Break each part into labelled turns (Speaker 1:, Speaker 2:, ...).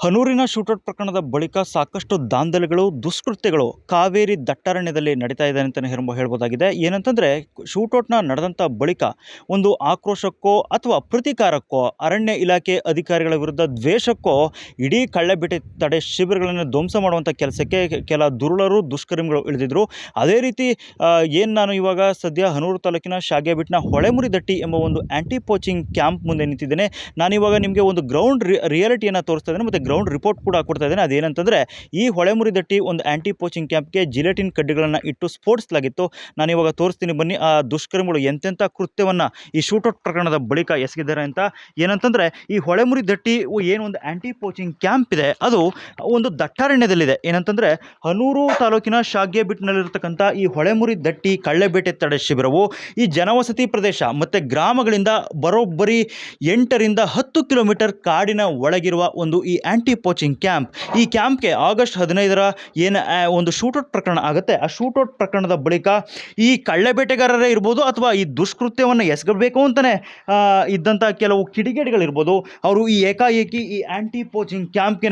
Speaker 1: ಹನೂರಿನ shootout ಪ್ರಕರಣದ ಬಳಿಕ ಸಾಕಷ್ಟು ದಾಂಧಲೆಗಳು, ದುಷ್ಕೃತ್ಯಗಳು ಕಾವೇರಿ ದಟ್ಟಾರಣ್ಯದಲ್ಲಿ ನಡೀತಾ ಇದೆ ಅಂತಲೇ ಹೇಳ್ಬೋದಾಗಿದೆ. ಏನಂತಂದರೆ, ಶೂಟೌಟ್ನ ನಡೆದಂಥ ಬಳಿಕ ಒಂದು ಆಕ್ರೋಶಕ್ಕೋ ಅಥವಾ ಪ್ರತೀಕಾರಕ್ಕೋ, ಅರಣ್ಯ ಇಲಾಖೆ ಅಧಿಕಾರಿಗಳ ವಿರುದ್ಧ ದ್ವೇಷಕ್ಕೋ ಇಡೀ ಕಳ್ಳಬೇಟೆ ತಡೆ ಶಿಬಿರಗಳನ್ನು ಧ್ವಂಸ ಮಾಡುವಂಥ ಕೆಲಸಕ್ಕೆ ಕೆಲ ದುರುಳರು, ದುಷ್ಕರ್ಮಿಗಳು ಇಳಿದಿದ್ದರು. ಅದೇ ರೀತಿ ಏನು ನಾನು ಇವಾಗ ಸದ್ಯ ಹನೂರು ತಾಲೂಕಿನ ಶಾಗ್ಯಬಿಟ್ನ ಹೊಳೆಮುರಿದಟ್ಟಿ ಎಂಬ ಒಂದು ಆ್ಯಂಟಿ ಪೋಚಿಂಗ್ ಕ್ಯಾಂಪ್ ಮುಂದೆ ನಿಂತಿದ್ದೇನೆ. ನಾನಿವಾಗ ನಿಮಗೆ ಒಂದು ಗ್ರೌಂಡ್ ರಿಯಾಲಿಟಿಯನ್ನು ತೋರಿಸ್ತಾ ಇದ್ದೇನೆ ಮತ್ತು ಗ್ರೌಂಡ್ ರಿಪೋರ್ಟ್ ಕೂಡ ಕೊಡ್ತಾ ಇದ್ದೇನೆ. ಅದೇನಂತಂದರೆ, ಈ ಹೊಳೆಮುರಿದಟ್ಟಿ ಒಂದು ಆ್ಯಂಟಿ ಪೋಚಿಂಗ್ ಕ್ಯಾಂಪ್ಗೆ ಜಿಲೆಟಿನ್ ಕಡ್ಡಿಗಳನ್ನು ಇಟ್ಟು ಸ್ಫೋಟಿಸಲಾಗಿತ್ತು. ನಾನು ಇವಾಗ ತೋರಿಸ್ತೀನಿ ಬನ್ನಿ, ಆ ದುಷ್ಕರ್ಮಿಗಳು ಎಂತೆಂಥ ಕೃತ್ಯವನ್ನು ಈ ಶೂಟೌಟ್ ಪ್ರಕರಣದ ಬಳಿಕ ಎಸಗಿದ್ದಾರೆ ಅಂತ. ಏನಂತಂದರೆ, ಈ ಹೊಳೆಮುರಿದಟ್ಟಿ ಏನು ಒಂದು ಆ್ಯಂಟಿ ಪೋಚಿಂಗ್ ಕ್ಯಾಂಪ್ ಇದೆ, ಅದು ಒಂದು ದಟ್ಟಾರಣ್ಯದಲ್ಲಿದೆ. ಏನಂತಂದರೆ, ಹನೂರು ತಾಲೂಕಿನ ಶಾಗ್ಯಬಿಟ್ನಲ್ಲಿರ್ತಕ್ಕಂಥ ಈ ಹೊಳೆಮುರಿದಟ್ಟಿ ಕಳ್ಳೆಬೇಟೆ ತಡೆ ಶಿಬಿರವು ಈ ಜನವಸತಿ ಪ್ರದೇಶ ಮತ್ತು ಗ್ರಾಮಗಳಿಂದ ಬರೋಬ್ಬರಿ 8 ರಿಂದ 10 ಕಿಲೋಮೀಟರ್ ಕಾಡಿನ ಒಳಗಿರುವ ಒಂದು ಈ ಆ್ಯಂಟಿ ಪೋಚಿಂಗ್ ಕ್ಯಾಂಪ್. ಈ ಕ್ಯಾಂಪ್ಗೆ ಆಗಸ್ಟ್ 15ರ ಏನು ಒಂದು ಶೂಟೌಟ್ ಪ್ರಕರಣ ಆಗುತ್ತೆ, ಆ ಶೂಟೌಟ್ ಪ್ರಕರಣದ ಬಳಿಕ ಈ ಕಳ್ಳೆಬೇಟೆಗಾರರೇ ಇರ್ಬೋದು ಅಥವಾ ಈ ದುಷ್ಕೃತ್ಯವನ್ನು ಎಸಗಬೇಕು ಅಂತಲೇ ಇದ್ದಂಥ ಕೆಲವು ಕಿಡಿಗೇಡಿಗಳಿರ್ಬೋದು, ಅವರು ಈ ಏಕಾಏಕಿ ಈ ಆ್ಯಂಟಿ ಪೋಚಿಂಗ್ ಕ್ಯಾಂಪ್ಗೆ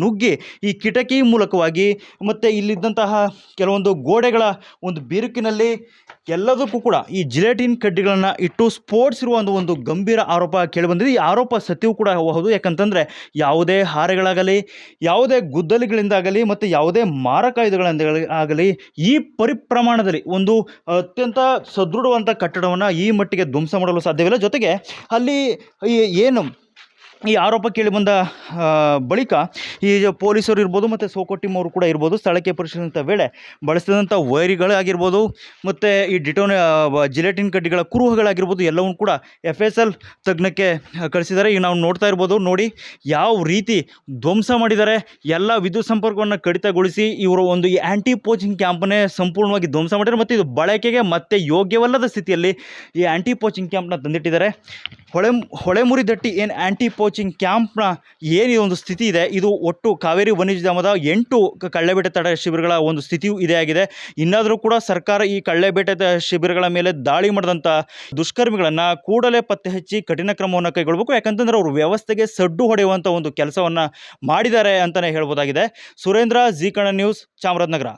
Speaker 1: ನುಗ್ಗಿ ಈ ಕಿಟಕಿ ಮೂಲಕವಾಗಿ ಮತ್ತು ಇಲ್ಲಿದ್ದಂತಹ ಕೆಲವೊಂದು ಗೋಡೆಗಳ ಒಂದು ಬಿರುಕಿನಲ್ಲಿ ಎಲ್ಲದಕ್ಕೂ ಕೂಡ ಈ ಜಿಲೆಟಿನ್ ಕಡ್ಡಿಗಳನ್ನು ಇಟ್ಟು ಸ್ಫೋಟಿಸಿರುವ ಒಂದು ಗಂಭೀರ ಆರೋಪ ಕೇಳಿಬಂದಿದೆ. ಈ ಆರೋಪ ಸತ್ಯವೂ ಕೂಡ ಹೌದು. ಯಾಕಂತಂದರೆ, ಯಾವುದೇ ಹಾರೆಗಳಾಗಲಿ, ಯಾವುದೇ ಗುದ್ದಲಿಗಳಿಂದಾಗಲಿ ಮತ್ತು ಯಾವುದೇ ಮಾರಕಾಯುಧಗಳಿಂದ ಆಗಲಿ ಈ ಪರಿಪ್ರಮಾಣದಲ್ಲಿ ಒಂದು ಅತ್ಯಂತ ಸದೃಢವಂಥ ಕಟ್ಟಡವನ್ನು ಈ ಮಟ್ಟಿಗೆ ಧ್ವಂಸ ಮಾಡಲು ಸಾಧ್ಯವಿಲ್ಲ. ಜೊತೆಗೆ ಅಲ್ಲಿ ಏನು ಈ ಆರೋಪ ಕೇಳಿಬಂದ ಬಳಿಕ ಈ ಪೊಲೀಸರು ಇರ್ಬೋದು ಮತ್ತು ಸೋಕೋ ಟೀಮ್ ಅವರು ಕೂಡ ಇರ್ಬೋದು, ಸ್ಥಳಕ್ಕೆ ಪರಿಶೀಲಿಸಿದಂಥ ವೇಳೆ ಬಳಸಿದಂಥ ವೈರಿಗಳಾಗಿರ್ಬೋದು ಮತ್ತು ಈ ಜಿಲೆಟಿನ್ ಕಡ್ಡಿಗಳ ಕುರುಹುಗಳಾಗಿರ್ಬೋದು ಎಲ್ಲವೂ ಕೂಡ FSL ತಜ್ಞಕ್ಕೆ ಕಳಿಸಿದ್ದಾರೆ. ಈಗ ನಾವು ನೋಡ್ತಾ ಇರ್ಬೋದು, ನೋಡಿ ಯಾವ ರೀತಿ ಧ್ವಂಸ ಮಾಡಿದ್ದಾರೆ. ಎಲ್ಲ ವಿದ್ಯುತ್ ಸಂಪರ್ಕವನ್ನು ಕಡಿತಗೊಳಿಸಿ ಇವರು ಒಂದು ಈ ಆ್ಯಂಟಿ ಪೋಚಿಂಗ್ ಕ್ಯಾಂಪನ್ನೇ ಸಂಪೂರ್ಣವಾಗಿ ಧ್ವಂಸ ಮಾಡಿದ್ದಾರೆ ಮತ್ತು ಇದು ಬಳಕೆಗೆ ಮತ್ತೆ ಯೋಗ್ಯವಲ್ಲದ ಸ್ಥಿತಿಯಲ್ಲಿ ಈ ಆ್ಯಂಟಿ ಪೋಚಿಂಗ್ ಕ್ಯಾಂಪ್ನ ತಂದಿಟ್ಟಿದ್ದಾರೆ. ಹೊಳೆಮುರಿದಟ್ಟಿ ಏನು ಆ್ಯಂಟಿ ಪೋಚಿಂಗ್ ಕ್ಯಾಂಪ್ನ ಏನು ಒಂದು ಸ್ಥಿತಿ ಇದೆ, ಇದು ಒಟ್ಟು ಕಾವೇರಿ ವನ್ಯಜೀವಿಧಾಮದ 8 ಕಳ್ಳೆಬೇಟೆ ತಡೆ ಶಿಬಿರಗಳ ಒಂದು ಸ್ಥಿತಿಯು ಇದೇ ಆಗಿದೆ. ಇನ್ನಾದರೂ ಕೂಡ ಸರ್ಕಾರ ಈ ಕಳ್ಳೆಬೇಟೆ ಶಿಬಿರಗಳ ಮೇಲೆ ದಾಳಿ ಮಾಡಿದಂಥ ದುಷ್ಕರ್ಮಿಗಳನ್ನು ಕೂಡಲೇ ಪತ್ತೆ ಹಚ್ಚಿ ಕಠಿಣ ಕ್ರಮವನ್ನು ಕೈಗೊಳ್ಳಬೇಕು. ಯಾಕಂತಂದರೆ ಅವರು ವ್ಯವಸ್ಥೆಗೆ ಸಡ್ಡು ಹೊಡೆಯುವಂಥ ಒಂದು ಕೆಲಸವನ್ನು ಮಾಡಿದ್ದಾರೆ ಅಂತಲೇ ಹೇಳ್ಬೋದಾಗಿದೆ. ಸುರೇಂದ್ರ, ಜೀ ಕನ್ನಡ ನ್ಯೂಸ್, ಚಾಮರಾಜನಗರ.